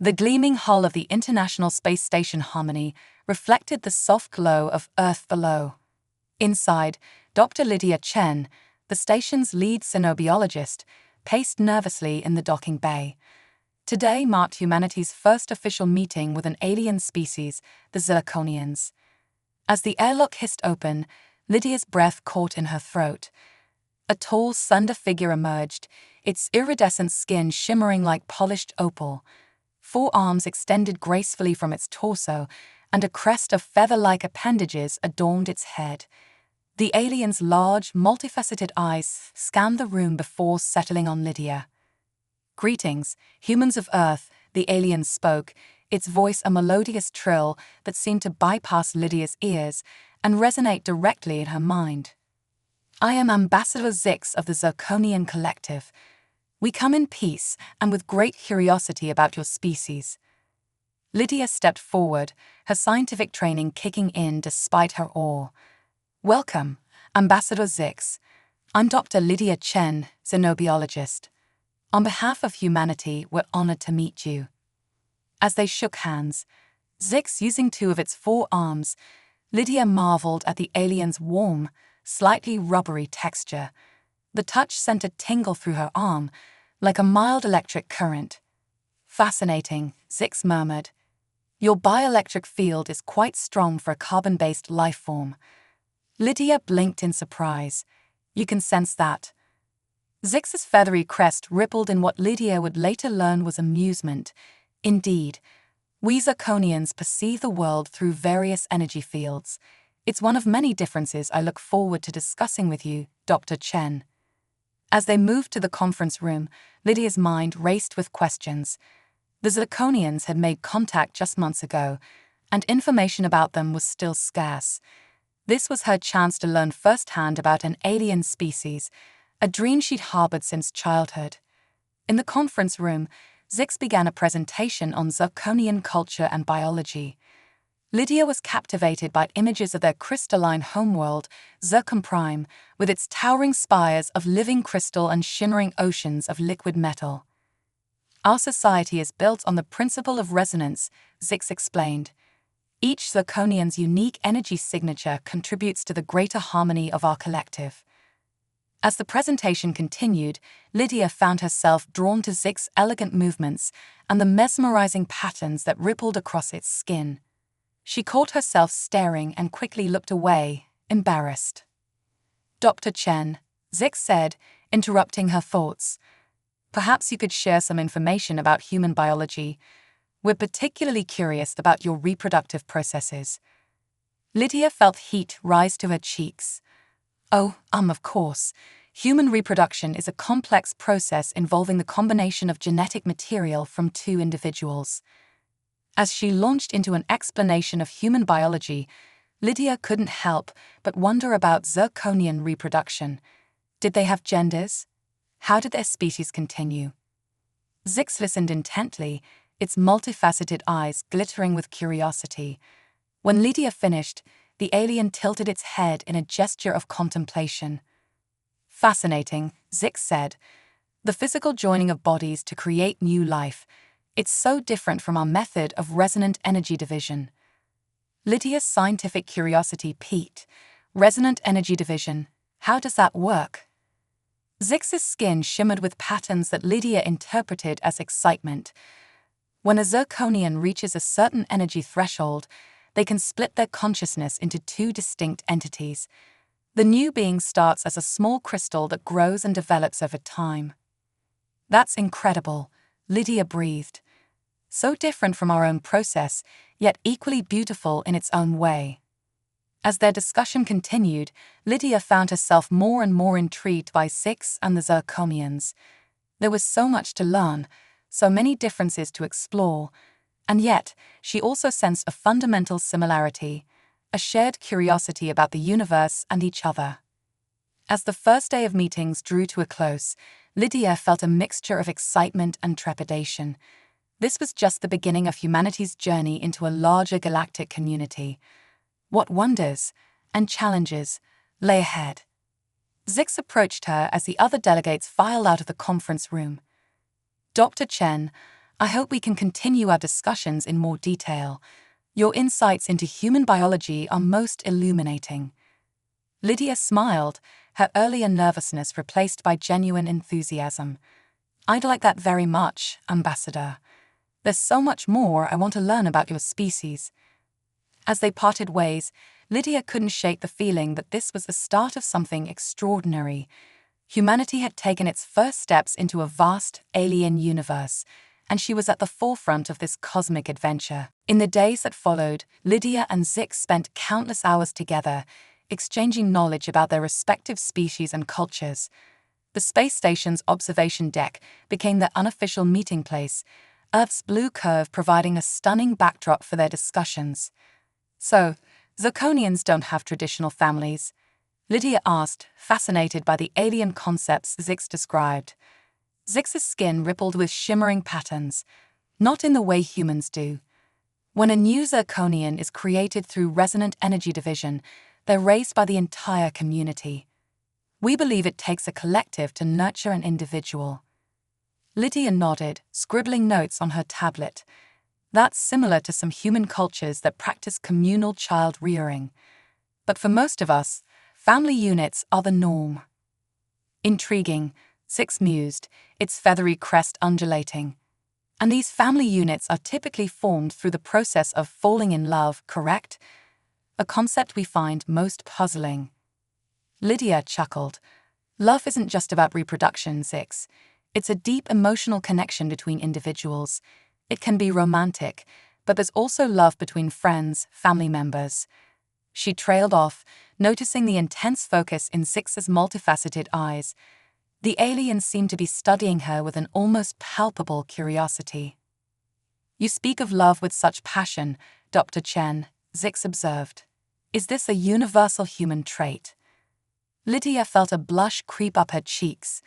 The gleaming hull of the International Space Station Harmony reflected the soft glow of Earth below. Inside, Dr. Lydia Chen, the station's lead xenobiologist, paced nervously in the docking bay. Today marked humanity's first official meeting with an alien species, the Zirconians. As the airlock hissed open, Lydia's breath caught in her throat. A tall, slender figure emerged, its iridescent skin shimmering like polished opal. 4 arms extended gracefully from its torso, and a crest of feather-like appendages adorned its head. The alien's large, multifaceted eyes scanned the room before settling on Lydia. "Greetings, humans of Earth," the alien spoke, its voice a melodious trill that seemed to bypass Lydia's ears and resonate directly in her mind. "I am Ambassador Zix of the Zirconian Collective. We come in peace and with great curiosity about your species." Lydia stepped forward, her scientific training kicking in despite her awe. "Welcome, Ambassador Zix. I'm Dr. Lydia Chen, xenobiologist. On behalf of humanity, we're honored to meet you." As they shook hands, Zix using 2 of its 4 arms, Lydia marveled at the alien's warm, slightly rubbery texture. The touch sent a tingle through her arm, like a mild electric current. "Fascinating," Zix murmured. "Your bioelectric field is quite strong for a carbon-based life form." Lydia blinked in surprise. "You can sense that." Zix's feathery crest rippled in what Lydia would later learn was amusement. "Indeed, we Zirconians perceive the world through various energy fields. It's one of many differences I look forward to discussing with you, Dr. Chen." As they moved to the conference room, Lydia's mind raced with questions. The Zirconians had made contact just months ago, and information about them was still scarce. This was her chance to learn firsthand about an alien species, a dream she'd harbored since childhood. In the conference room, Zix began a presentation on Zirconian culture and biology. Lydia was captivated by images of their crystalline homeworld, Zircon Prime, with its towering spires of living crystal and shimmering oceans of liquid metal. "Our society is built on the principle of resonance," Zix explained. "Each Zirconian's unique energy signature contributes to the greater harmony of our collective." As the presentation continued, Lydia found herself drawn to Zix's elegant movements and the mesmerizing patterns that rippled across its skin. She caught herself staring and quickly looked away, embarrassed. "Dr. Chen," Zix said, interrupting her thoughts, "perhaps you could share some information about human biology. We're particularly curious about your reproductive processes." Lydia felt heat rise to her cheeks. "Oh, of course. Human reproduction is a complex process involving the combination of genetic material from 2 individuals." As she launched into an explanation of human biology, Lydia couldn't help but wonder about Zirconian reproduction. Did they have genders? How did their species continue? Zix listened intently, its multifaceted eyes glittering with curiosity. When Lydia finished, the alien tilted its head in a gesture of contemplation. "Fascinating," Zix said. "The physical joining of bodies to create new life. It's so different from our method of resonant energy division." Lydia's scientific curiosity piqued. "Resonant energy division, how does that work?" Zix's skin shimmered with patterns that Lydia interpreted as excitement. When a Zirconian reaches a certain energy threshold, they can split their consciousness into 2 distinct entities. The new being starts as a small crystal that grows and develops over time. "That's incredible," Lydia breathed. "So different from our own process, yet equally beautiful in its own way." As their discussion continued, Lydia found herself more and more intrigued by Zix and the Zirconians. There was so much to learn, so many differences to explore, and yet she also sensed a fundamental similarity, a shared curiosity about the universe and each other. As the first day of meetings drew to a close, Lydia felt a mixture of excitement and trepidation. This was just the beginning of humanity's journey into a larger galactic community. What wonders and challenges lay ahead? Zix approached her as the other delegates filed out of the conference room. "Dr. Chen, I hope we can continue our discussions in more detail. Your insights into human biology are most illuminating. Lydia smiled, her earlier nervousness replaced by genuine enthusiasm. I'd like that very much, Ambassador. There's so much more I want to learn about your species. As they parted ways, Lydia couldn't shake the feeling that this was the start of something extraordinary. Humanity had taken its first steps into a vast, alien universe, and she was at the forefront of this cosmic adventure. In the days that followed, Lydia and Zix spent countless hours together, exchanging knowledge about their respective species and cultures. The space station's observation deck became their unofficial meeting place, Earth's blue curve providing a stunning backdrop for their discussions. So, Zirconians don't have traditional families? Lydia asked, fascinated by the alien concepts Zix described. Zix's skin rippled with shimmering patterns, not in the way humans do. When a new Zirconian is created through resonant energy division, they're raised by the entire community. We believe it takes a collective to nurture an individual. Lydia nodded, scribbling notes on her tablet. That's similar to some human cultures that practice communal child rearing. But for most of us, family units are the norm. Intriguing, Zix mused, its feathery crest undulating. And these family units are typically formed through the process of falling in love, correct? A concept we find most puzzling. Lydia chuckled. Love isn't just about reproduction, Zix. It's a deep emotional connection between individuals. It can be romantic, but there's also love between friends, family members. She trailed off, noticing the intense focus in Zix's multifaceted eyes. The alien seemed to be studying her with an almost palpable curiosity. You speak of love with such passion, Dr. Chen, Zix observed. Is this a universal human trait? Lydia felt a blush creep up her cheeks.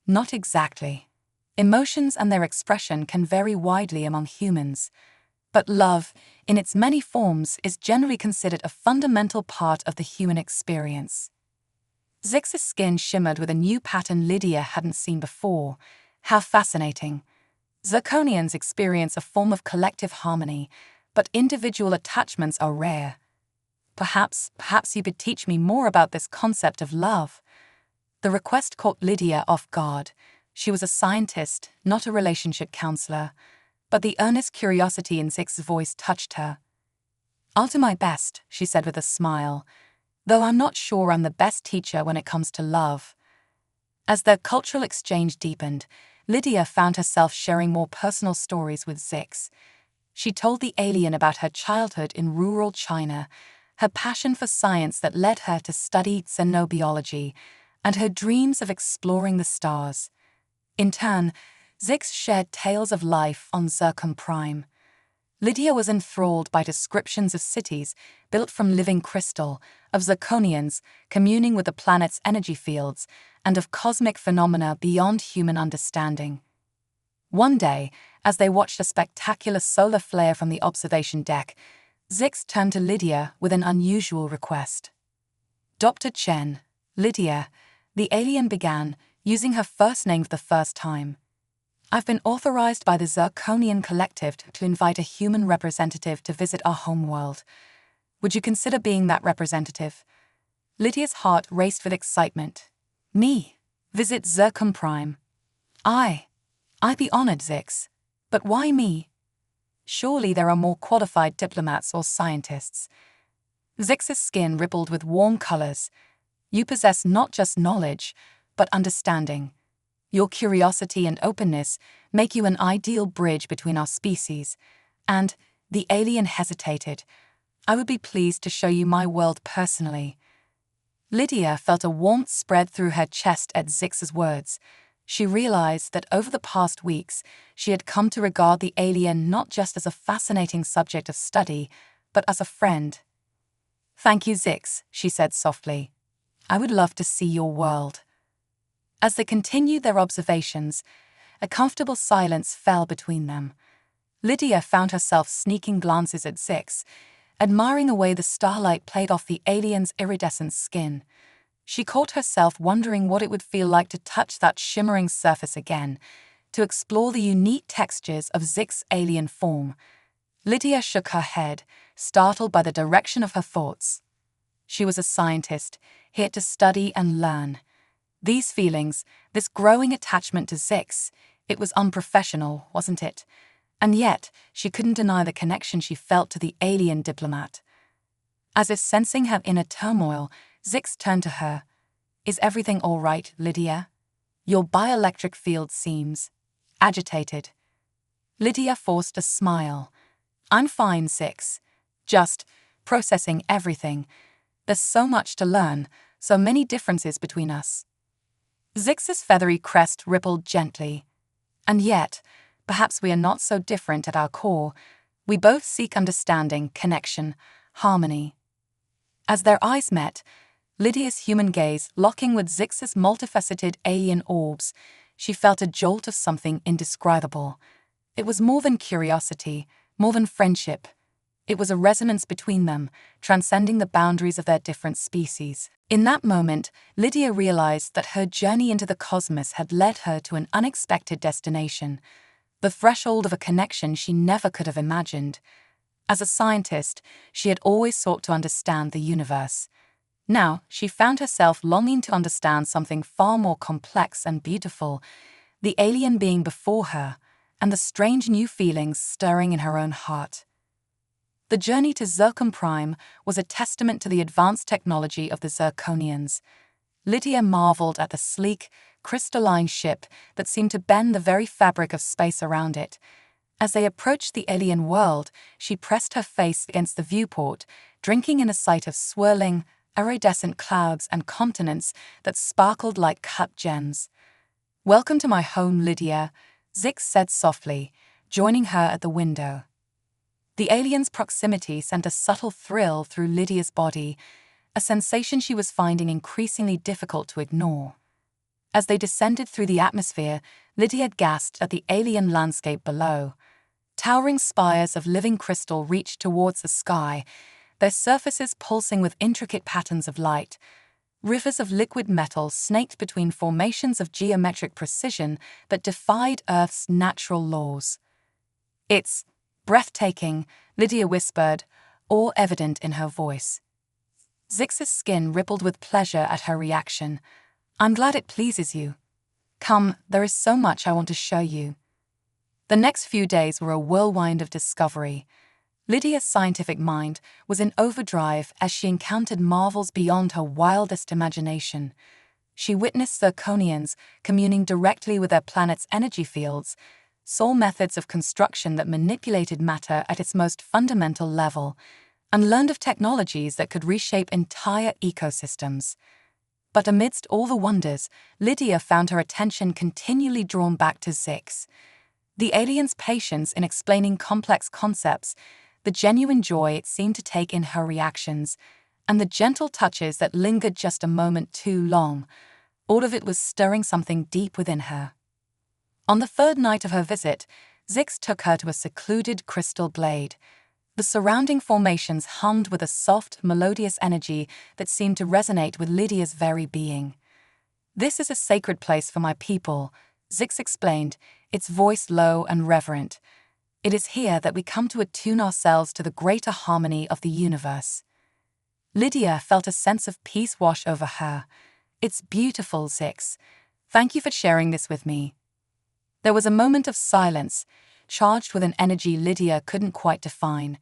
Not exactly. Emotions and their expression can vary widely among humans. But love, in its many forms, is generally considered a fundamental part of the human experience. Zix's skin shimmered with a new pattern Lydia hadn't seen before. How fascinating. Zirconians experience a form of collective harmony, but individual attachments are rare. Perhaps you could teach me more about this concept of love. The request caught Lydia off guard. She was a scientist, not a relationship counselor, but the earnest curiosity in Zix's voice touched her. I'll do my best, she said with a smile, though I'm not sure I'm the best teacher when it comes to love. As their cultural exchange deepened, Lydia found herself sharing more personal stories with Zix. She told the alien about her childhood in rural China, her passion for science that led her to study xenobiology, and her dreams of exploring the stars. In turn, Zix shared tales of life on Zircon Prime. Lydia was enthralled by descriptions of cities built from living crystal, of Zirconians communing with the planet's energy fields, and of cosmic phenomena beyond human understanding. One day, as they watched a spectacular solar flare from the observation deck, Zix turned to Lydia with an unusual request. Dr. Chen, Lydia, the alien began, using her first name for the first time. I've been authorized by the Zirconian Collective to invite a human representative to visit our homeworld. Would you consider being that representative? Lydia's heart raced with excitement. Me? Visit Zircon Prime? I'd be honored, Zix. But why me? Surely there are more qualified diplomats or scientists. Zix's skin rippled with warm colors. You possess not just knowledge, but understanding. Your curiosity and openness make you an ideal bridge between our species. And, the alien hesitated, I would be pleased to show you my world personally. Lydia felt a warmth spread through her chest at Zix's words. She realized that over the past weeks, she had come to regard the alien not just as a fascinating subject of study, but as a friend. Thank you, Zix, she said softly. I would love to see your world. As they continued their observations, a comfortable silence fell between them. Lydia found herself sneaking glances at Zix, admiring the way the starlight played off the alien's iridescent skin. She caught herself wondering what it would feel like to touch that shimmering surface again, to explore the unique textures of Zix's alien form. Lydia shook her head, startled by the direction of her thoughts. She was a scientist, here to study and learn. These feelings, this growing attachment to Zix, it was unprofessional, wasn't it? And yet, she couldn't deny the connection she felt to the alien diplomat. As if sensing her inner turmoil, Zix turned to her. "Is everything all right, Lydia? Your bioelectric field seems agitated." Lydia forced a smile. "I'm fine, Zix. Just processing everything. There's so much to learn, so many differences between us." Zix's feathery crest rippled gently. "And yet, perhaps we are not so different at our core. We both seek understanding, connection, harmony." As their eyes met, Lydia's human gaze locking with Zix's multifaceted alien orbs, she felt a jolt of something indescribable. It was more than curiosity, more than friendship. It was a resonance between them, transcending the boundaries of their different species. In that moment, Lydia realized that her journey into the cosmos had led her to an unexpected destination, the threshold of a connection she never could have imagined. As a scientist, she had always sought to understand the universe. Now, she found herself longing to understand something far more complex and beautiful, the alien being before her, and the strange new feelings stirring in her own heart. The journey to Zircon Prime was a testament to the advanced technology of the Zirconians. Lydia marveled at the sleek, crystalline ship that seemed to bend the very fabric of space around it. As they approached the alien world, she pressed her face against the viewport, drinking in a sight of swirling, iridescent clouds and continents that sparkled like cut gems. "Welcome to my home, Lydia," Zix said softly, joining her at the window. The alien's proximity sent a subtle thrill through Lydia's body, a sensation she was finding increasingly difficult to ignore. As they descended through the atmosphere, Lydia gasped at the alien landscape below. Towering spires of living crystal reached towards the sky, their surfaces pulsing with intricate patterns of light. Rivers of liquid metal snaked between formations of geometric precision that defied Earth's natural laws. "It's breathtaking," Lydia whispered, awe evident in her voice. Zix's skin rippled with pleasure at her reaction. "I'm glad it pleases you. Come, there is so much I want to show you." The next few days were a whirlwind of discovery. Lydia's scientific mind was in overdrive as she encountered marvels beyond her wildest imagination. She witnessed Zirconians communing directly with their planet's energy fields, saw methods of construction that manipulated matter at its most fundamental level, and learned of technologies that could reshape entire ecosystems. But amidst all the wonders, Lydia found her attention continually drawn back to Zix. The alien's patience in explaining complex concepts, the genuine joy it seemed to take in her reactions, and the gentle touches that lingered just a moment too long, all of it was stirring something deep within her. On the third night of her visit, Zix took her to a secluded crystal glade. The surrounding formations hummed with a soft, melodious energy that seemed to resonate with Lydia's very being. "This is a sacred place for my people," Zix explained, its voice low and reverent. "It is here that we come to attune ourselves to the greater harmony of the universe." Lydia felt a sense of peace wash over her. "It's beautiful, Zix. Thank you for sharing this with me." There was a moment of silence, charged with an energy Lydia couldn't quite define.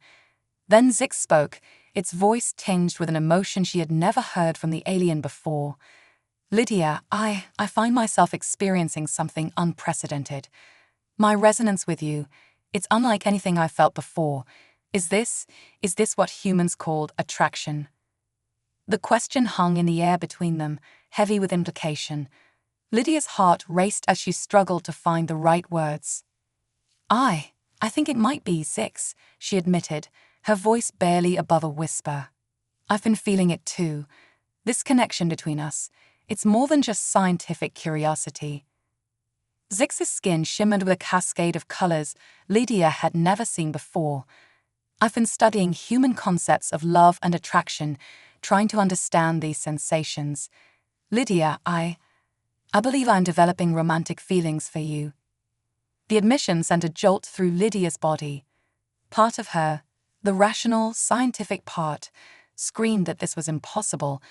Then Zix spoke, its voice tinged with an emotion she had never heard from the alien before. "Lydia, I find myself experiencing something unprecedented. My resonance with you, it's unlike anything I've felt before. Is this what humans called attraction?" The question hung in the air between them, heavy with implication. Lydia's heart raced as she struggled to find the right words. I think it might be Zix," she admitted, her voice barely above a whisper. "I've been feeling it too. This connection between us, it's more than just scientific curiosity." Zix's skin shimmered with a cascade of colors Lydia had never seen before. "I've been studying human concepts of love and attraction, trying to understand these sensations. Lydia, I believe I'm developing romantic feelings for you." The admission sent a jolt through Lydia's body. Part of her, the rational, scientific part, screamed that this was impossible,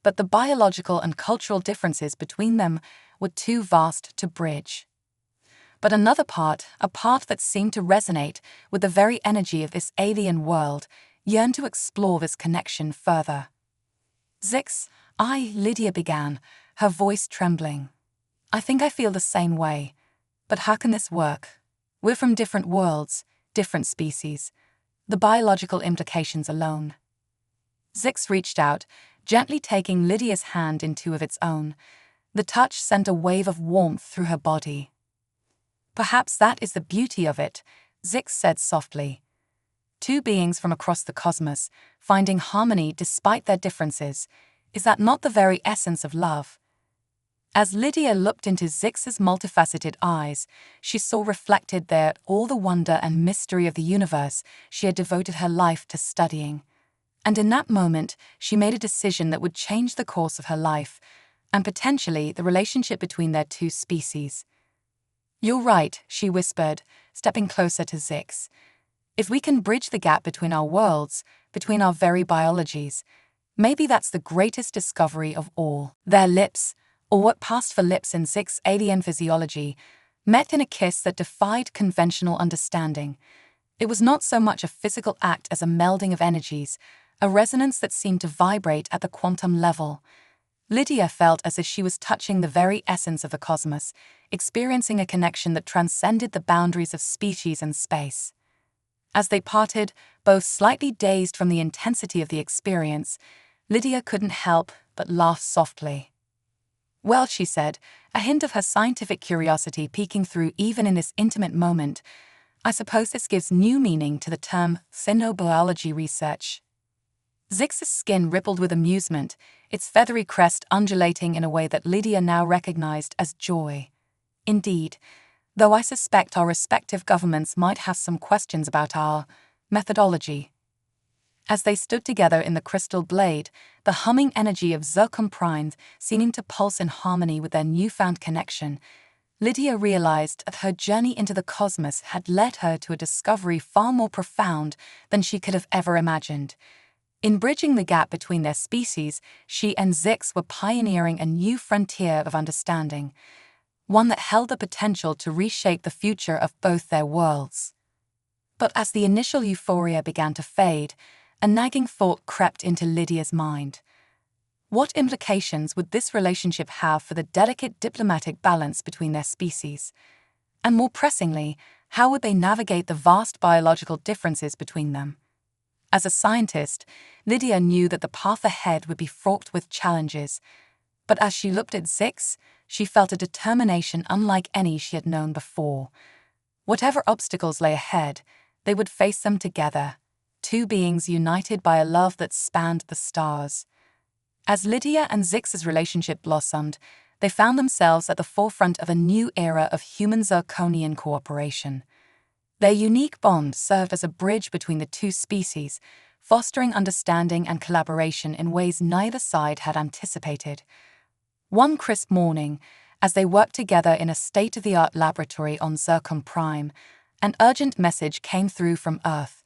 but the biological and cultural differences between them were too vast to bridge. But another part, a part that seemed to resonate with the very energy of this alien world, yearned to explore this connection further. Zix, Lydia began, her voice trembling. I think I feel the same way. But how can this work? We're from different worlds, different species. The biological implications alone. Zix reached out, gently taking Lydia's hand in two of its own. The touch sent a wave of warmth through her body. Perhaps that is the beauty of it, Zix said softly. Two beings from across the cosmos, finding harmony despite their differences. Is that not the very essence of love? As Lydia looked into Zix's multifaceted eyes, she saw reflected there all the wonder and mystery of the universe she had devoted her life to studying. And in that moment, she made a decision that would change the course of her life, and potentially the relationship between their two species. You're right, she whispered, stepping closer to Zix. If we can bridge the gap between our worlds, between our very biologies, maybe that's the greatest discovery of all. Their lips, or what passed for lips in Zix's alien physiology, met in a kiss that defied conventional understanding. It was not so much a physical act as a melding of energies, a resonance that seemed to vibrate at the quantum level. Lydia felt as if she was touching the very essence of the cosmos, experiencing a connection that transcended the boundaries of species and space. As they parted, both slightly dazed from the intensity of the experience, Lydia couldn't help but laugh softly. Well, she said, a hint of her scientific curiosity peeking through even in this intimate moment, I suppose this gives new meaning to the term xenobiology research. Zix's skin rippled with amusement, its feathery crest undulating in a way that Lydia now recognized as joy. Indeed, though I suspect our respective governments might have some questions about our methodology. As they stood together in the crystal blade, the humming energy of Zircon Prime seeming to pulse in harmony with their newfound connection, Lydia realized that her journey into the cosmos had led her to a discovery far more profound than she could have ever imagined. In bridging the gap between their species, she and Zix were pioneering a new frontier of understanding, one that held the potential to reshape the future of both their worlds. But as the initial euphoria began to fade, a nagging thought crept into Lydia's mind. What implications would this relationship have for the delicate diplomatic balance between their species? And more pressingly, how would they navigate the vast biological differences between them? As a scientist, Lydia knew that the path ahead would be fraught with challenges, but as she looked at Zix, she felt a determination unlike any she had known before. Whatever obstacles lay ahead, they would face them together, two beings united by a love that spanned the stars. As Lydia and Zix's relationship blossomed, they found themselves at the forefront of a new era of human-Zirconian cooperation. Their unique bond served as a bridge between the two species, fostering understanding and collaboration in ways neither side had anticipated. One crisp morning, as they worked together in a state-of-the-art laboratory on Zircon Prime, an urgent message came through from Earth.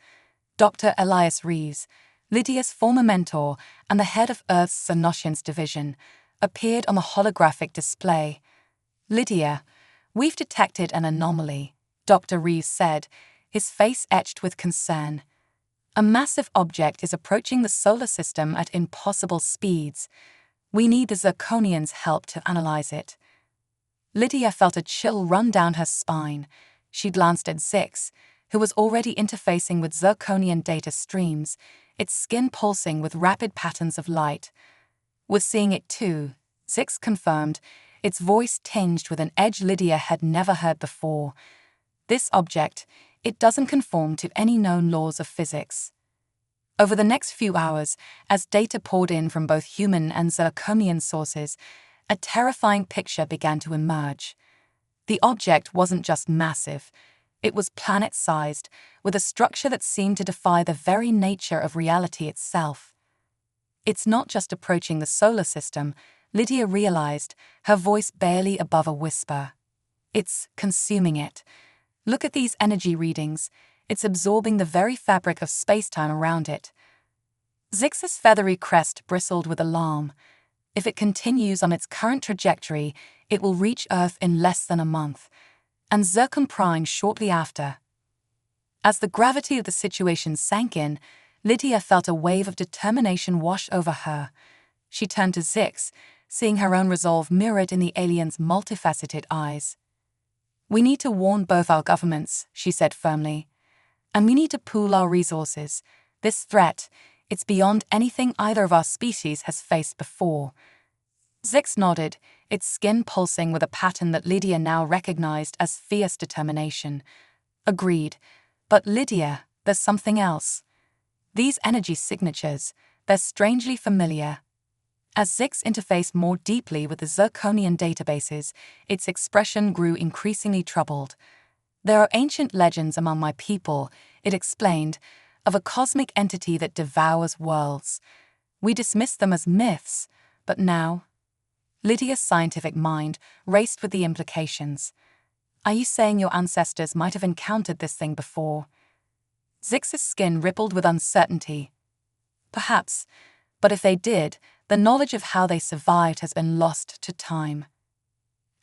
Dr. Elias Reeves, Lydia's former mentor and the head of Earth's Xenobiologist division, appeared on the holographic display. Lydia, we've detected an anomaly, Dr. Reeves said, his face etched with concern. A massive object is approaching the solar system at impossible speeds. We need the Zirconians' help to analyze it. Lydia felt a chill run down her spine. She glanced at Zix, who was already interfacing with Zirconian data streams, its skin pulsing with rapid patterns of light. "We're seeing it too," Zix confirmed, its voice tinged with an edge Lydia had never heard before. "This object, it doesn't conform to any known laws of physics." Over the next few hours, as data poured in from both human and Zirconian sources, a terrifying picture began to emerge. The object wasn't just massive. It was planet-sized, with a structure that seemed to defy the very nature of reality itself. It's not just approaching the solar system, Lydia realized, her voice barely above a whisper. It's consuming it. Look at these energy readings. It's absorbing the very fabric of space-time around it. Zix's feathery crest bristled with alarm. If it continues on its current trajectory, it will reach Earth in less than a month, and Zircon Prime shortly after. As the gravity of the situation sank in, Lydia felt a wave of determination wash over her. She turned to Zix, seeing her own resolve mirrored in the alien's multifaceted eyes. "We need to warn both our governments," she said firmly. "And we need to pool our resources. This threat, it's beyond anything either of our species has faced before." Zix nodded, its skin pulsing with a pattern that Lydia now recognized as fierce determination. "Agreed. But Lydia, there's something else. These energy signatures, they're strangely familiar." As Zix interfaced more deeply with the Zirconian databases, its expression grew increasingly troubled. "There are ancient legends among my people," it explained, "of a cosmic entity that devours worlds. We dismiss them as myths, but now—" Lydia's scientific mind raced with the implications. "Are you saying your ancestors might have encountered this thing before?" Zix's skin rippled with uncertainty. "Perhaps, but if they did, the knowledge of how they survived has been lost to time."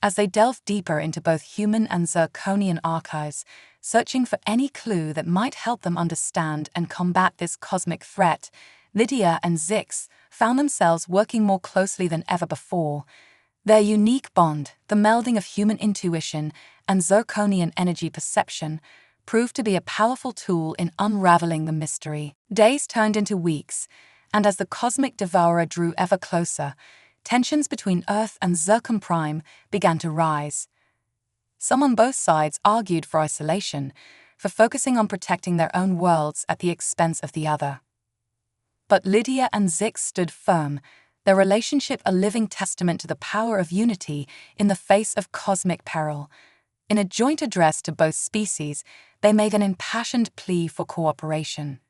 As they delved deeper into both human and Zirconian archives, searching for any clue that might help them understand and combat this cosmic threat, Lydia and Zix found themselves working more closely than ever before. Their unique bond, the melding of human intuition and Zirconian energy perception, proved to be a powerful tool in unraveling the mystery. Days turned into weeks, and as the cosmic devourer drew ever closer, tensions between Earth and Zircon Prime began to rise. Some on both sides argued for isolation, for focusing on protecting their own worlds at the expense of the other. But Lydia and Zix stood firm, their relationship a living testament to the power of unity in the face of cosmic peril. In a joint address to both species, they made an impassioned plea for cooperation.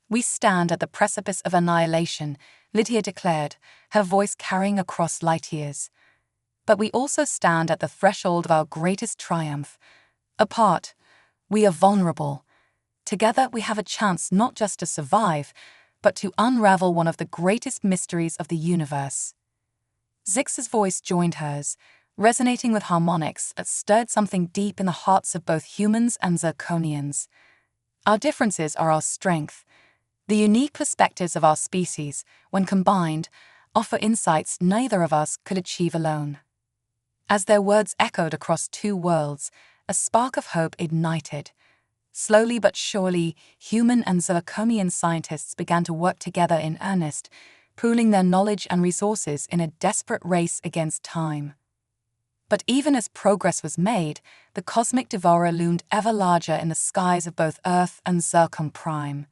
"We stand at the precipice of annihilation," Lydia declared, her voice carrying across light years. "But we also stand at the threshold of our greatest triumph. Apart, we are vulnerable. Together we have a chance not just to survive, but to unravel one of the greatest mysteries of the universe." Zix's voice joined hers, resonating with harmonics that stirred something deep in the hearts of both humans and Zirconians. "Our differences are our strength. The unique perspectives of our species, when combined, offer insights neither of us could achieve alone." As their words echoed across two worlds, a spark of hope ignited. Slowly but surely, human and Zirconian scientists began to work together in earnest, pooling their knowledge and resources in a desperate race against time. But even as progress was made, the cosmic devourer loomed ever larger in the skies of both Earth and Zircon Prime.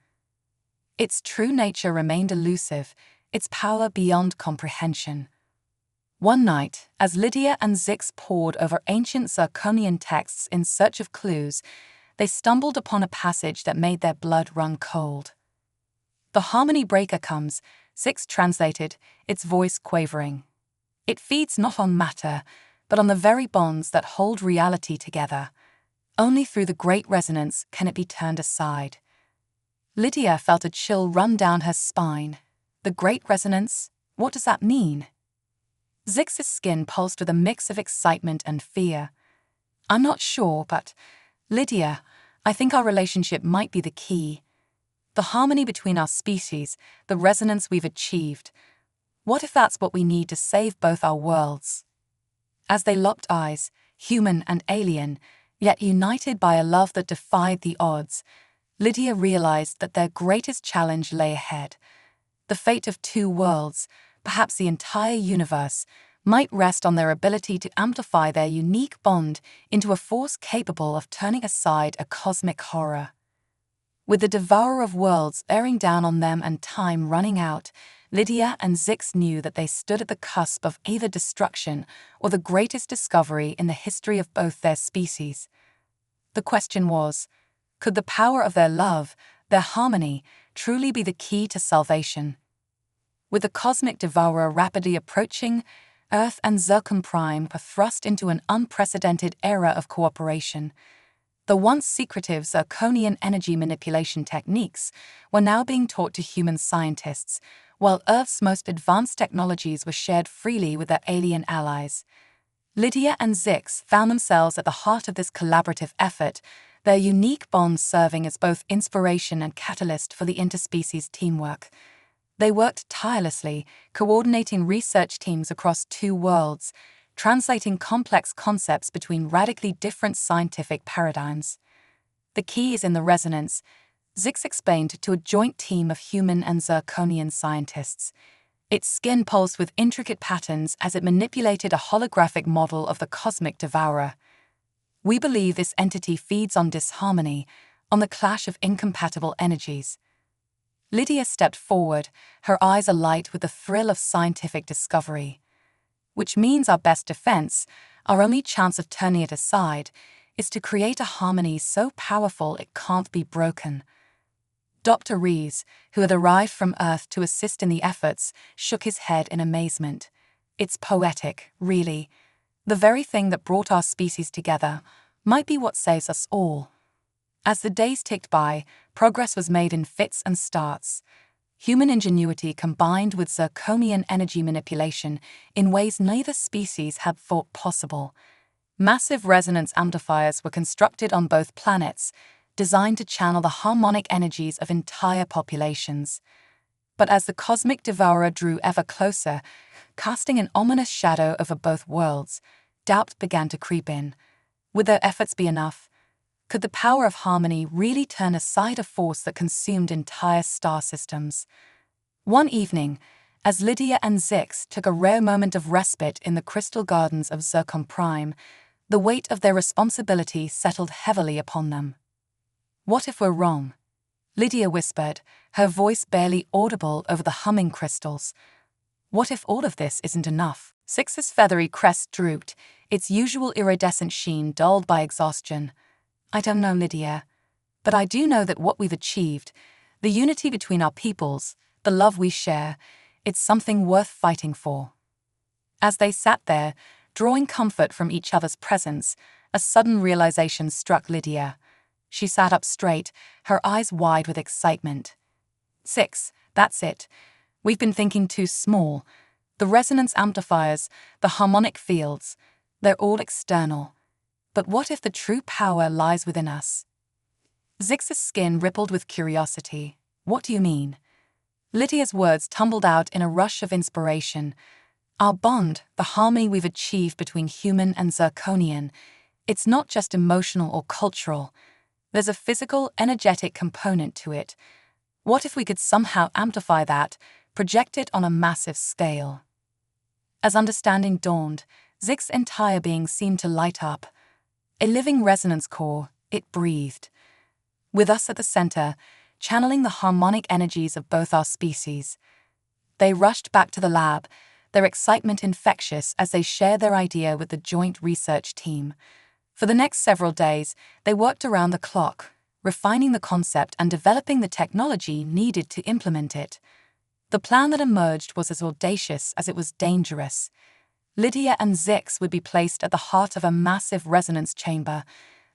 Its true nature remained elusive, its power beyond comprehension. One night, as Lydia and Zix pored over ancient Zirconian texts in search of clues, they stumbled upon a passage that made their blood run cold. "The harmony breaker comes," Zix translated, its voice quavering. "It feeds not on matter, but on the very bonds that hold reality together. Only through the great resonance can it be turned aside." Lydia felt a chill run down her spine. The great resonance? What does that mean? Zix's skin pulsed with a mix of excitement and fear. "I'm not sure, but, Lydia, I think our relationship might be the key. The harmony between our species, the resonance we've achieved. What if that's what we need to save both our worlds?" As they locked eyes, human and alien, yet united by a love that defied the odds, Lydia realized that their greatest challenge lay ahead. The fate of two worlds, perhaps the entire universe, might rest on their ability to amplify their unique bond into a force capable of turning aside a cosmic horror. With the devourer of worlds bearing down on them and time running out, Lydia and Zix knew that they stood at the cusp of either destruction or the greatest discovery in the history of both their species. The question was, could the power of their love, their harmony, truly be the key to salvation? With the cosmic devourer rapidly approaching, Earth and Zircon Prime were thrust into an unprecedented era of cooperation. The once secretive Zirconian energy manipulation techniques were now being taught to human scientists, while Earth's most advanced technologies were shared freely with their alien allies. Lydia and Zix found themselves at the heart of this collaborative effort, their unique bonds serving as both inspiration and catalyst for the interspecies teamwork. They worked tirelessly, coordinating research teams across two worlds, translating complex concepts between radically different scientific paradigms. The key is in the resonance, Zix explained to a joint team of human and Zirconian scientists. Its skin pulsed with intricate patterns as it manipulated a holographic model of the cosmic devourer. We believe this entity feeds on disharmony, on the clash of incompatible energies. Lydia stepped forward, her eyes alight with the thrill of scientific discovery. Which means our best defense, our only chance of turning it aside, is to create a harmony so powerful it can't be broken. Dr. Rees, who had arrived from Earth to assist in the efforts, shook his head in amazement. It's poetic, really. The very thing that brought our species together might be what saves us all. As the days ticked by, progress was made in fits and starts. Human ingenuity combined with Zirconian energy manipulation in ways neither species had thought possible. Massive resonance amplifiers were constructed on both planets, designed to channel the harmonic energies of entire populations. But as the cosmic devourer drew ever closer, casting an ominous shadow over both worlds, doubt began to creep in. Would their efforts be enough? Could the power of harmony really turn aside a force that consumed entire star systems? One evening, as Lydia and Zix took a rare moment of respite in the crystal gardens of Zircon Prime, the weight of their responsibility settled heavily upon them. "What if we're wrong?" Lydia whispered, her voice barely audible over the humming crystals. "What if all of this isn't enough?" Zix's feathery crest drooped, its usual iridescent sheen dulled by exhaustion. "I don't know, Lydia. But I do know that what we've achieved, the unity between our peoples, the love we share, it's something worth fighting for." As they sat there, drawing comfort from each other's presence, a sudden realization struck Lydia. She sat up straight, her eyes wide with excitement. "Zix, that's it. We've been thinking too small. The resonance amplifiers, the harmonic fields, they're all external. But what if the true power lies within us?" Zix's skin rippled with curiosity. "What do you mean?" Lydia's words tumbled out in a rush of inspiration. "Our bond, the harmony we've achieved between human and Zirconian, it's not just emotional or cultural. There's a physical, energetic component to it. What if we could somehow amplify that, project it on a massive scale?" As understanding dawned, Zix's entire being seemed to light up. A living resonance core, it breathed. With us at the center, channeling the harmonic energies of both our species. They rushed back to the lab, their excitement infectious as they shared their idea with the joint research team. For the next several days, they worked around the clock, refining the concept and developing the technology needed to implement it. The plan that emerged was as audacious as it was dangerous. Lydia and Zix would be placed at the heart of a massive resonance chamber,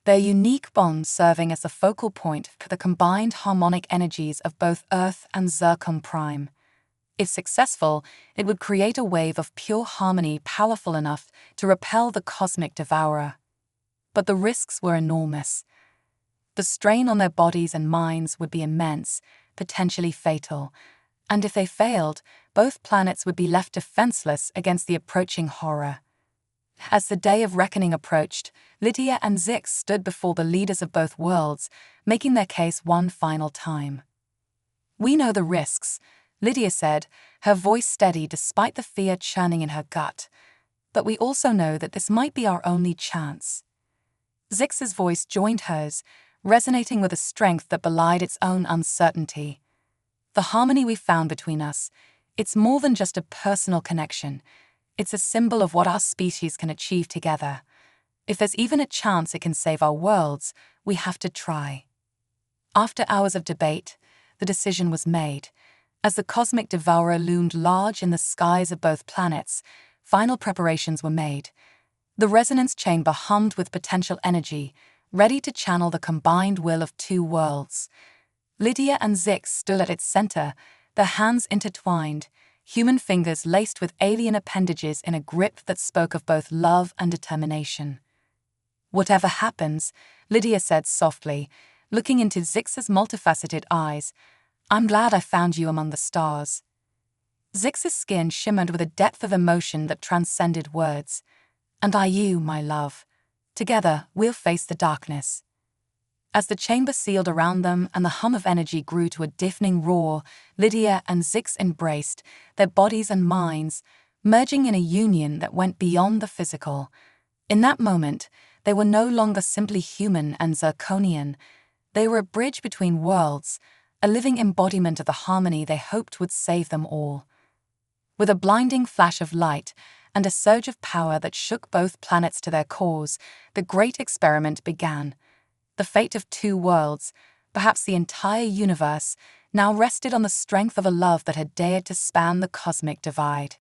their unique bond serving as the focal point for the combined harmonic energies of both Earth and Zircon Prime. If successful, it would create a wave of pure harmony powerful enough to repel the cosmic devourer. But the risks were enormous. The strain on their bodies and minds would be immense, potentially fatal. And if they failed, both planets would be left defenseless against the approaching horror. As the day of reckoning approached, Lydia and Zix stood before the leaders of both worlds, making their case one final time. "We know the risks," Lydia said, her voice steady despite the fear churning in her gut. "But we also know that this might be our only chance." Zix's voice joined hers, resonating with a strength that belied its own uncertainty. "The harmony we found between us, it's more than just a personal connection. It's a symbol of what our species can achieve together. If there's even a chance it can save our worlds, we have to try." After hours of debate, the decision was made. As the cosmic devourer loomed large in the skies of both planets, final preparations were made. The resonance chamber hummed with potential energy, ready to channel the combined will of two worlds. Lydia and Zix stood at its center, their hands intertwined, human fingers laced with alien appendages in a grip that spoke of both love and determination. "Whatever happens," Lydia said softly, looking into Zix's multifaceted eyes, "I'm glad I found you among the stars." Zix's skin shimmered with a depth of emotion that transcended words. "And I you, my love. Together, we'll face the darkness." As the chamber sealed around them and the hum of energy grew to a deafening roar, Lydia and Zix embraced, their bodies and minds, merging in a union that went beyond the physical. In that moment, they were no longer simply human and Zirconian. They were a bridge between worlds, a living embodiment of the harmony they hoped would save them all. With a blinding flash of light and a surge of power that shook both planets to their cores, the great experiment began. The fate of two worlds, perhaps the entire universe, now rested on the strength of a love that had dared to span the cosmic divide.